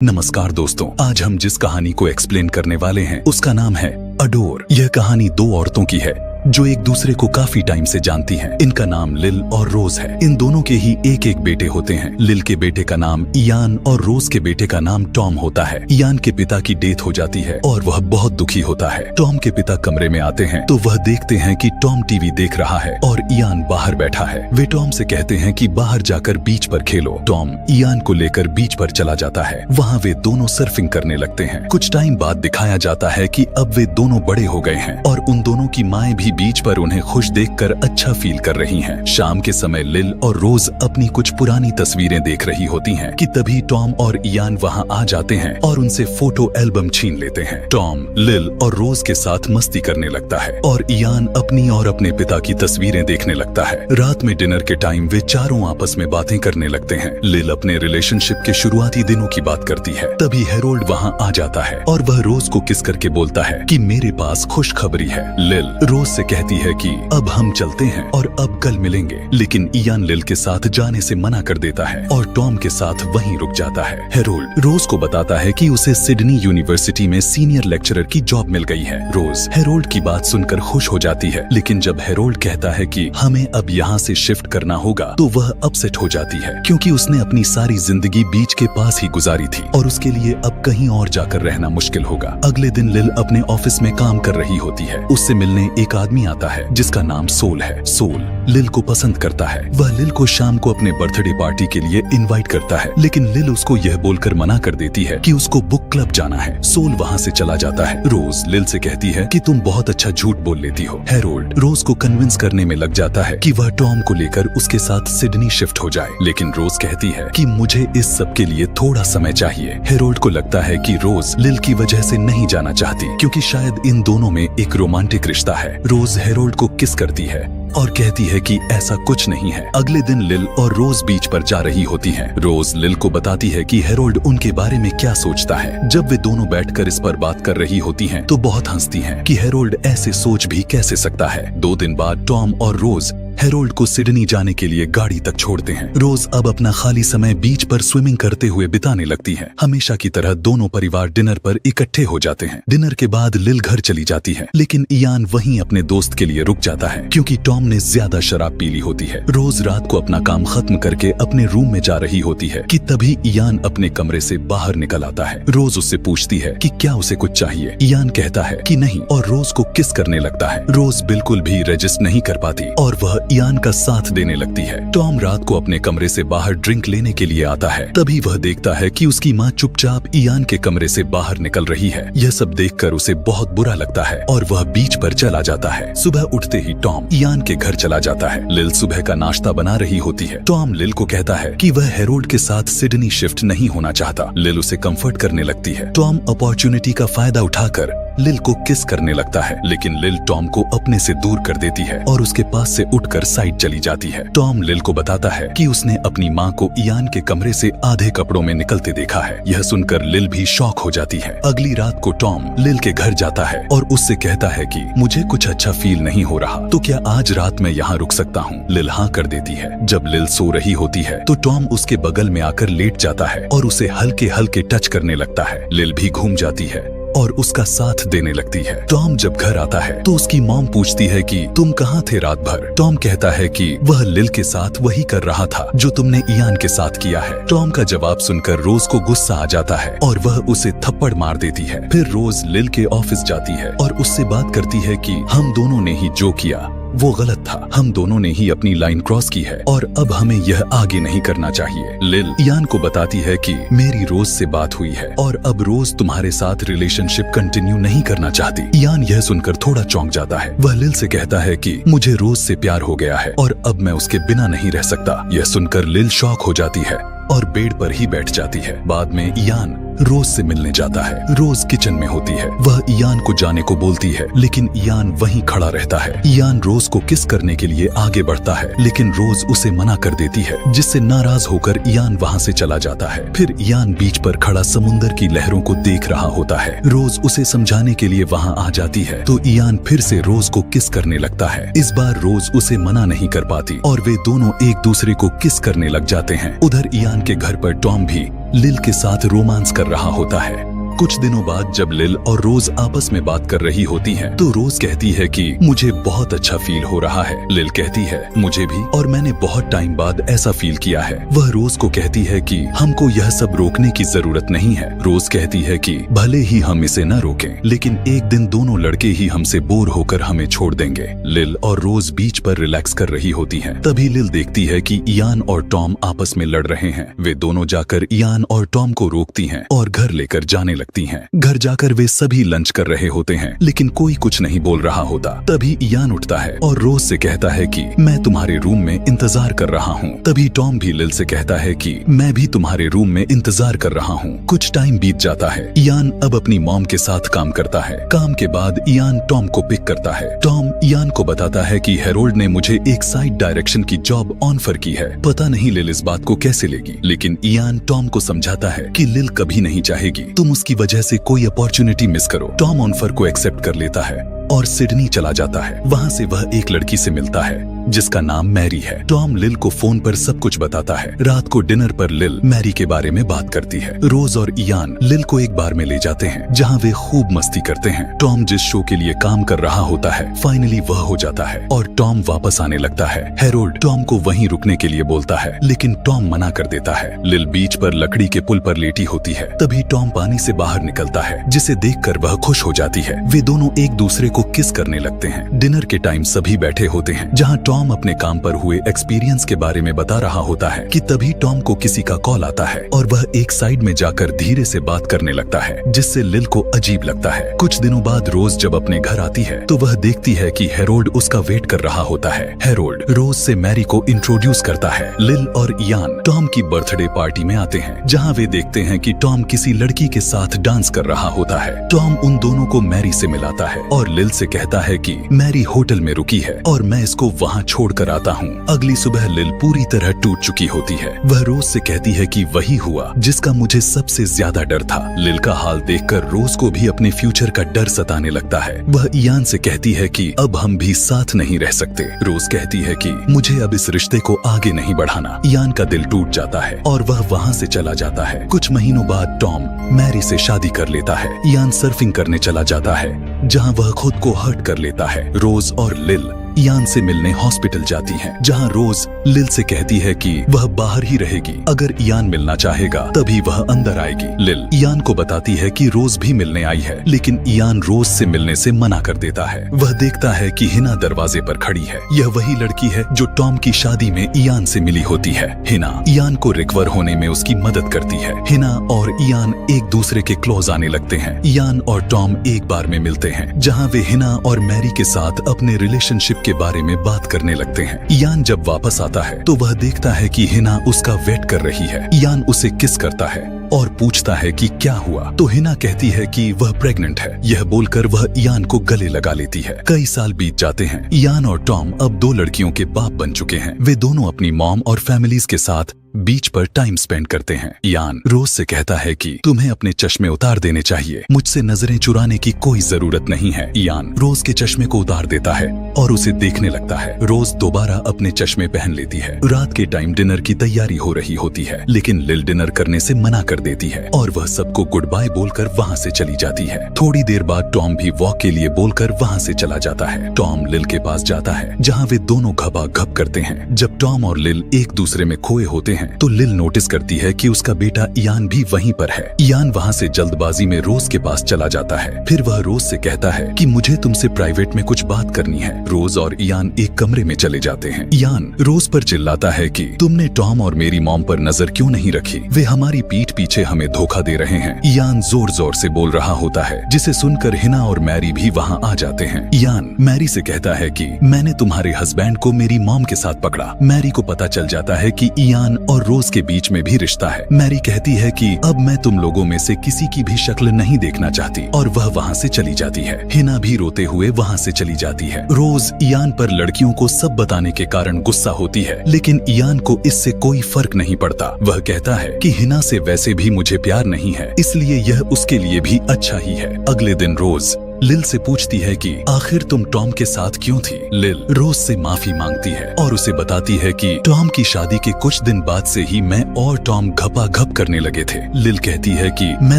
नमस्कार दोस्तों, आज हम जिस कहानी को एक्सप्लेन करने वाले हैं उसका नाम है अडोर। यह कहानी दो औरतों की है जो एक दूसरे को काफी टाइम से जानती हैं। इनका नाम लिल और रोज है। इन दोनों के ही एक एक बेटे होते हैं। लिल के बेटे का नाम इयान और रोज के बेटे का नाम टॉम होता है। इयान के पिता की डेथ हो जाती है और वह बहुत दुखी होता है। टॉम के पिता कमरे में आते हैं तो वह देखते हैं कि टॉम टीवी देख रहा है और इयान बाहर बैठा है। वे टॉम से कहते हैं कि बाहर जाकर बीच पर खेलो। टॉम इयान को लेकर बीच पर चला जाता है। वहाँ वे दोनों सर्फिंग करने लगते हैं। कुछ टाइम बाद दिखाया जाता है कि अब वे दोनों बड़े हो गए हैं और उन दोनों की माएं भी बीच पर उन्हें खुश देखकर अच्छा फील कर रही हैं। शाम के समय लिल और रोज अपनी कुछ पुरानी तस्वीरें देख रही होती हैं कि तभी टॉम और इयान वहां आ जाते हैं और उनसे फोटो एल्बम छीन लेते हैं। टॉम लिल और रोज के साथ मस्ती करने लगता है और इयान अपनी और अपने पिता की तस्वीरें देखने लगता है। रात में डिनर के टाइम वे चारों आपस में बातें करने लगते हैं। लिल अपने रिलेशनशिप के शुरुआती दिनों की बात करती है। तभी हेरोल्ड वहां आ जाता है और वह रोज को किस करके बोलता है कि मेरे पास खुशखबरी है। लिल रोज से कहती है कि अब हम चलते हैं और अब कल मिलेंगे, लेकिन इयान लिल के साथ जाने से मना कर देता है और टॉम के साथ वहीं रुक जाता है। हेरोल्ड रोज को बताता है कि उसे सिडनी यूनिवर्सिटी में सीनियर लेक्चरर की जॉब मिल गई है। रोज हेरोल्ड की बात सुनकर खुश हो जाती है, लेकिन जब हेरोल्ड कहता है कि हमें अब यहाँ से शिफ्ट करना होगा तो वह अपसेट हो जाती है, क्योंकि उसने अपनी सारी जिंदगी बीच के पास ही गुजारी थी और उसके लिए अब कहीं और जाकर रहना मुश्किल होगा। अगले दिन लिल अपने ऑफिस में काम कर रही होती है। उससे मिलने एक आदमी आता है जिसका नाम सोल है। सोल लिल को पसंद करता है। वह लिल को शाम को अपने बर्थडे पार्टी के लिए इनवाइट करता है, लेकिन लिल उसको यह बोलकर मना कर देती है कि उसको बुक क्लब जाना है। सोल वहाँ से चला जाता है। रोज लिल से कहती है कि तुम बहुत अच्छा झूठ बोल लेती हो। हेरोल्ड रोज को कन्विंस करने में लग जाता है कि वह टॉम को लेकर उसके साथ सिडनी शिफ्ट हो जाए, लेकिन रोज कहती है कि मुझे इस सब के लिए थोड़ा समय चाहिए। हेरोल्ड को लगता है कि रोज लिल की वजह से नहीं जाना चाहती, क्योंकि शायद इन दोनों में एक रोमांटिक रिश्ता है। रोज हेरोल्ड को किस करती है और कहती है कि ऐसा कुछ नहीं है। अगले दिन लिल और रोज बीच पर जा रही होती हैं। रोज लिल को बताती है कि हेरोल्ड उनके बारे में क्या सोचता है। जब वे दोनों बैठकर इस पर बात कर रही होती हैं, तो बहुत हंसती हैं कि हेरोल्ड ऐसे सोच भी कैसे सकता है। 2 दिन बाद टॉम और रोज हेरोल्ड को सिडनी जाने के लिए गाड़ी तक छोड़ते हैं। रोज अब अपना खाली समय बीच पर स्विमिंग करते हुए बिताने लगती है। हमेशा की तरह दोनों परिवार डिनर पर इकट्ठे हो जाते हैं। डिनर के बाद लिल घर चली जाती है, लेकिन इयान वहीं अपने दोस्त के लिए रुक जाता है, क्योंकि टॉम ने ज्यादा शराब पी ली होती है। रोज रात को अपना काम खत्म करके अपने रूम में जा रही होती है कि तभी इयान अपने कमरे से बाहर निकल आता है। रोज उससे पूछती है कि क्या उसे कुछ चाहिए। इयान कहता है कि नहीं और रोज को किस करने लगता है। रोज बिल्कुल भी रेजिस्ट नहीं कर पाती और वह इयान का साथ देने लगती है। टॉम रात को अपने कमरे से बाहर ड्रिंक लेने के लिए आता है। तभी वह देखता है कि उसकी माँ चुपचाप इयान के कमरे से बाहर निकल रही है। यह सब देखकर उसे बहुत बुरा लगता है और वह बीच पर चला जाता है। सुबह उठते ही टॉम इयान के घर चला जाता है। लिल सुबह का नाश्ता बना रही होती है। टॉम लिल को कहता है कि वह हेरोल्ड के साथ सिडनी शिफ्ट नहीं होना चाहता। लिल उसे कंफर्ट करने लगती है। टॉम अपॉर्चुनिटी का फायदा उठाकर लिल को किस करने लगता है, लेकिन लिल टॉम को अपने से दूर कर देती है और उसके पास से उठकर साइड चली जाती है। टॉम लिल को बताता है कि उसने अपनी माँ को इयान के कमरे से आधे कपड़ों में निकलते देखा है। यह सुनकर लिल भी शॉक हो जाती है। अगली रात को टॉम लिल के घर जाता है और उससे कहता है कि मुझे कुछ अच्छा फील नहीं हो रहा, तो क्या आज रात मैं यहाँ रुक सकता हूँ। लिल हाँ कर देती है। जब लिल सो रही होती है तो टॉम उसके बगल में आकर लेट जाता है और उसे हल्के हल्के टच करने लगता है। लिल भी घूम जाती है और उसका साथ देने लगती है। टॉम जब घर आता है तो उसकी मॉम पूछती है कि तुम कहाँ थे रात भर। टॉम कहता है कि वह लिल के साथ वही कर रहा था जो तुमने इयान के साथ किया है। टॉम का जवाब सुनकर रोज को गुस्सा आ जाता है और वह उसे थप्पड़ मार देती है। फिर रोज लिल के ऑफिस जाती है और उससे बात करती है कि हम दोनों ने ही जो किया वो गलत था। हम दोनों ने ही अपनी लाइन क्रॉस की है और अब हमें यह आगे नहीं करना चाहिए। लिल इयान को बताती है कि मेरी रोज से बात हुई है और अब रोज तुम्हारे साथ रिलेशनशिप कंटिन्यू नहीं करना चाहती। इयान यह सुनकर थोड़ा चौंक जाता है। वह लिल से कहता है कि मुझे रोज से प्यार हो गया है और अब मैं उसके बिना नहीं रह सकता। यह सुनकर लिल शॉक हो जाती है और बेड पर ही बैठ जाती है। बाद में इयान रोज से मिलने जाता है। रोज किचन में होती है। वह इयान को जाने को बोलती है, लेकिन इयान वहीं खड़ा रहता है। इयान रोज को किस करने के लिए आगे बढ़ता है, लेकिन रोज उसे मना कर देती है, जिससे नाराज होकर इयान वहाँ से चला जाता है। फिर इयान बीच पर खड़ा समुंदर की लहरों को देख रहा होता है। रोज उसे समझाने के लिए वहाँ आ जाती है तो इयान फिर से रोज को किस करने लगता है। इस बार रोज उसे मना नहीं कर पाती और वे दोनों एक दूसरे को किस करने लग जाते हैं। उधर इयान के घर पर टॉम भी लिल के साथ रोमांस कर रहा होता है। कुछ दिनों बाद जब लिल और रोज आपस में बात कर रही होती हैं, तो रोज कहती है कि मुझे बहुत अच्छा फील हो रहा है। लिल कहती है मुझे भी, और मैंने बहुत टाइम बाद ऐसा फील किया है। वह रोज को कहती है कि हमको यह सब रोकने की जरूरत नहीं है। रोज कहती है कि भले ही हम इसे न रोकें, लेकिन एक दिन दोनों लड़के ही हमसे बोर होकर हमें छोड़ देंगे। लिल और रोज बीच पर रिलैक्स कर रही होती हैं। तभी लिल देखती है कि इयान और टॉम आपस में लड़ रहे हैं। वे दोनों जाकर इयान और टॉम को रोकती हैं और घर लेकर जाने लगती हैं। घर जाकर वे सभी लंच कर रहे होते हैं, लेकिन कोई कुछ नहीं बोल रहा होता। तभी इयान उठता है और रोज से कहता है कि मैं तुम्हारे रूम में इंतजार कर रहा हूँ। तभी टॉम भी लिल से कहता है कि मैं भी तुम्हारे रूम में इंतजार कर रहा हूँ। कुछ टाइम बीत जाता है। इयान अब अपनी मॉम के साथ काम करता है। काम के बाद इयान टॉम को पिक करता है। टॉम इयान को बताता है कि हेरोल्ड ने मुझे एक साइड डायरेक्शन की जॉब ऑफर की है। पता नहीं लिल इस बात को कैसे लेगी, लेकिन इयान टॉम को समझाता है कि लिल कभी नहीं चाहेगी तुम उसकी वजह से कोई अपॉर्चुनिटी मिस करो। टॉम ऑफर को एक्सेप्ट कर लेता है और सिडनी चला जाता है। वहाँ से वह एक लड़की से मिलता है जिसका नाम मैरी है। टॉम लिल को फोन पर सब कुछ बताता है। रात को डिनर पर लिल मैरी के बारे में बात करती है। रोज और इयान लिल को एक बार में ले जाते हैं जहाँ वे खूब मस्ती करते हैं। टॉम जिस शो के लिए काम कर रहा होता है फाइनली वह हो जाता है और टॉम वापस आने लगता है। हेरोल्ड टॉम को वहीं रुकने के लिए बोलता है, लेकिन टॉम मना कर देता है। लिल बीच पर लकड़ी के पुल पर लेटी होती है। तभी टॉम पानी से बाहर निकलता है, जिसे देखकर वह खुश हो जाती है। वे दोनों एक दूसरे को किस करने लगते हैं। डिनर के टाइम सभी बैठे होते हैं, जहाँ टॉम अपने काम पर हुए एक्सपीरियंस के बारे में बता रहा होता है कि तभी टॉम को किसी का कॉल आता है और वह एक साइड में जाकर धीरे से बात करने लगता है, जिससे लिल को अजीब लगता है। कुछ दिनों बाद रोज जब अपने घर आती है तो वह देखती है कि हेरोल्ड उसका वेट कर रहा होता है। हेरोल्ड रोज से मैरी को इंट्रोड्यूस करता है। लिल और इयान टॉम की बर्थडे पार्टी में आते हैं, जहाँ वे देखते हैं कि टॉम किसी लड़की के साथ डांस कर रहा होता है। टॉम उन दोनों को मैरी से मिलाता है और लिल से कहता है कि मैरी होटल में रुकी है और मैं इसको वहाँ छोड़कर आता हूँ। अगली सुबह लिल पूरी तरह टूट चुकी होती है। वह रोज से कहती है कि वही हुआ जिसका मुझे सबसे ज्यादा डर था। लिल का हाल देखकर रोज को भी अपने फ्यूचर का डर सताने लगता है। वह इयान से कहती है कि अब हम भी साथ नहीं रह सकते। रोज कहती है कि मुझे अब इस रिश्ते को आगे नहीं बढ़ाना। इयान का दिल टूट जाता है और वह वहाँ से चला जाता है। कुछ महीनों बाद टॉम मैरी से शादी कर लेता है। इयान सर्फिंग करने चला जाता है, जहाँ वह खुद को हर्ट कर लेता है। रोज और लिल इयान से मिलने हॉस्पिटल जाती हैं, जहां रोज लिल से कहती है कि वह बाहर ही रहेगी। अगर इयान मिलना चाहेगा तभी वह अंदर आएगी। लिल इयान को बताती है कि रोज भी मिलने आई है, लेकिन इयान रोज से मिलने से मना कर देता है। वह देखता है कि हिना दरवाजे पर खड़ी है। यह वही लड़की है जो टॉम की शादी में इयान से मिली होती है। हिना इयान को रिकवर होने में उसकी मदद करती है। हिना और इयान एक दूसरे के क्लोज आने लगते हैं। इयान और टॉम एक बार में मिलते हैं, जहाँ वे हिना और मैरी के साथ अपने रिलेशनशिप के बारे में बात करने लगते हैं। इयान जब वापस आता है तो वह देखता है कि हिना उसका वेट कर रही है। इयान उसे किस करता है और पूछता है कि क्या हुआ, तो हिना कहती है कि वह प्रेग्नेंट है। यह बोलकर वह इयान को गले लगा लेती है। कई साल बीत जाते हैं। इयान और टॉम अब 2 लड़कियों के बाप बन चुके हैं। वे दोनों अपनी मॉम और फैमिलीज के साथ बीच पर टाइम स्पेंड करते हैं। इयान रोज से कहता है कि तुम्हें अपने चश्मे उतार देने चाहिए, मुझसे नजरें चुराने की कोई जरूरत नहीं है। इयान रोज के चश्मे को उतार देता है और उसे देखने लगता है। रोज दोबारा अपने चश्मे पहन लेती है। रात के टाइम डिनर की तैयारी हो रही होती है, लेकिन लिल डिनर करने से मना कर देती है और वह सबको गुड बाय बोलकर वहाँ से चली जाती है। थोड़ी देर बाद टॉम भी वॉक के लिए बोलकर वहाँ से चला जाता है। टॉम लिल के पास जाता है, जहाँ वे दोनों घबा-घब करते हैं। जब टॉम और लिल एक दूसरे में खोए होते हैं तो लिल नोटिस करती है कि उसका बेटा इयान भी वहीं पर है। इयान वहाँ से जल्दबाजी में रोज के पास चला जाता है। फिर वह रोज से कहता है कि मुझे तुमसे प्राइवेट में कुछ बात करनी है। रोज और इयान एक कमरे में चले जाते हैं। इयान रोज पर चिल्लाता है कि तुमने टॉम और मेरी मॉम पर नजर क्यों नहीं रखी, वे हमारी पीठ पीछे हमें धोखा दे रहे हैं। इयान जोर जोर से बोल रहा होता है, जिसे सुनकर हिना और मैरी भी वहाँ आ जाते हैं। इयान मैरी से कहता है कि मैंने तुम्हारे हस्बैंड को मेरी मॉम के साथ पकड़ा। मैरी को पता चल जाता है कि इयान और रोज के बीच में भी रिश्ता है। मैरी कहती है कि अब मैं तुम लोगों में से किसी की भी शक्ल नहीं देखना चाहती और वह वहाँ से चली जाती है। हिना भी रोते हुए वहाँ से चली जाती है। रोज इयान पर लड़कियों को सब बताने के कारण गुस्सा होती है, लेकिन इयान को इससे कोई फर्क नहीं पड़ता। वह कहता है कि हिना से वैसे भी मुझे प्यार नहीं है, इसलिए यह उसके लिए भी अच्छा ही है। अगले दिन रोज लिल से पूछती है कि आखिर तुम टॉम के साथ क्यों थी। लिल रोज से माफी मांगती है और उसे बताती है कि टॉम की शादी के कुछ दिन बाद से ही मैं और टॉम घपाघप करने लगे थे। लिल कहती है कि मैं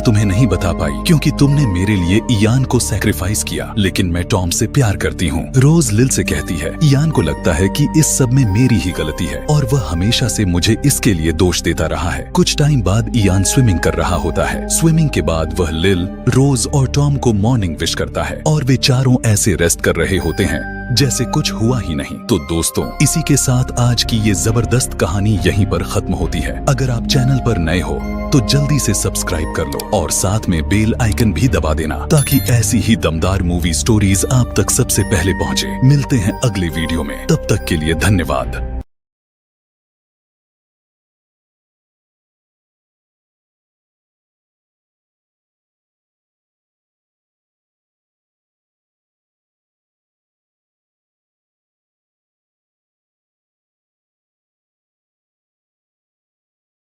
तुम्हें नहीं बता पाई क्योंकि तुमने मेरे लिए इयान को सैक्रिफाइस किया, लेकिन मैं टॉम से प्यार करती हूँ। रोज लिल से कहती है इयान को लगता है कि इस सब में मेरी ही गलती है और वह हमेशा से मुझे इसके लिए दोष देता रहा है। कुछ टाइम बाद इयान स्विमिंग कर रहा होता है। स्विमिंग के बाद वह लिल, रोज और टॉम को मॉर्निंग विश करता है और वे चारों ऐसे रेस्ट कर रहे होते हैं जैसे कुछ हुआ ही नहीं। तो दोस्तों, इसी के साथ आज की ये जबरदस्त कहानी यहीं पर खत्म होती है। अगर आप चैनल पर नए हो तो जल्दी से सब्सक्राइब कर लो और साथ में बेल आइकन भी दबा देना ताकि ऐसी ही दमदार मूवी स्टोरीज आप तक सबसे पहले पहुंचे। मिलते हैं अगले वीडियो में, तब तक के लिए धन्यवाद।